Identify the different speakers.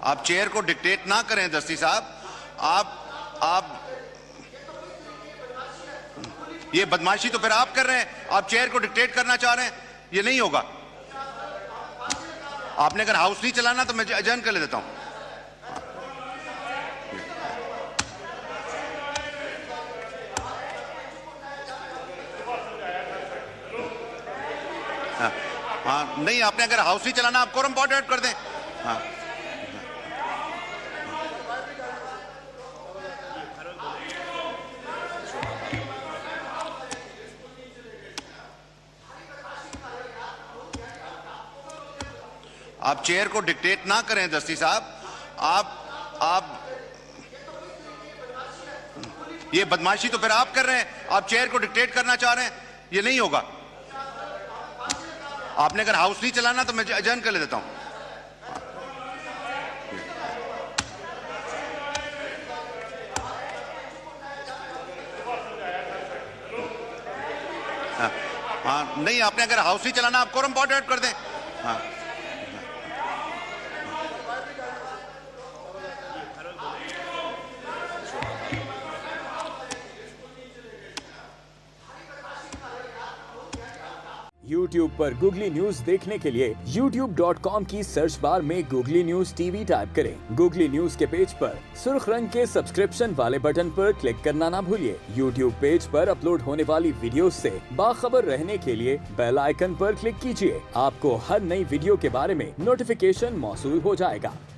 Speaker 1: आप चेयर को डिक्टेट ना करें दस्ती साहब। आप ये बदमाशी तो फिर आप कर रहे हैं। आप चेयर को डिक्टेट करना चाह रहे हैं, ये नहीं होगा। आपने अगर हाउस नहीं चलाना तो मैं अजर्न कर देता हूं। हाँ, नहीं, आपने अगर हाउस नहीं चलाना आप कोरम पॉइंट आउट कर दें। हाँ, आप चेयर को डिक्टेट ना करें दस्ती साहब। आप ये बदमाशी तो फिर आप कर रहे हैं। आप चेयर को डिक्टेट करना चाह रहे हैं, ये नहीं होगा। आपने अगर हाउस नहीं चलाना तो मैं अजर्न कर देता हूं। हाँ, नहीं, आपने अगर हाउस नहीं चलाना आप कोरम पॉइंट आउट कर दें। हाँ,
Speaker 2: YouTube पर गूगली न्यूज देखने के लिए youtube.com की सर्च बार में गूगली न्यूज टीवी टाइप करें। गूगली न्यूज के पेज पर सुर्ख रंग के सब्सक्रिप्शन वाले बटन पर क्लिक करना ना भूलिए। YouTube पेज पर अपलोड होने वाली वीडियोस से बाखबर रहने के लिए बेल आइकन पर क्लिक कीजिए। आपको हर नई वीडियो के बारे में नोटिफिकेशन मौसूल हो जाएगा।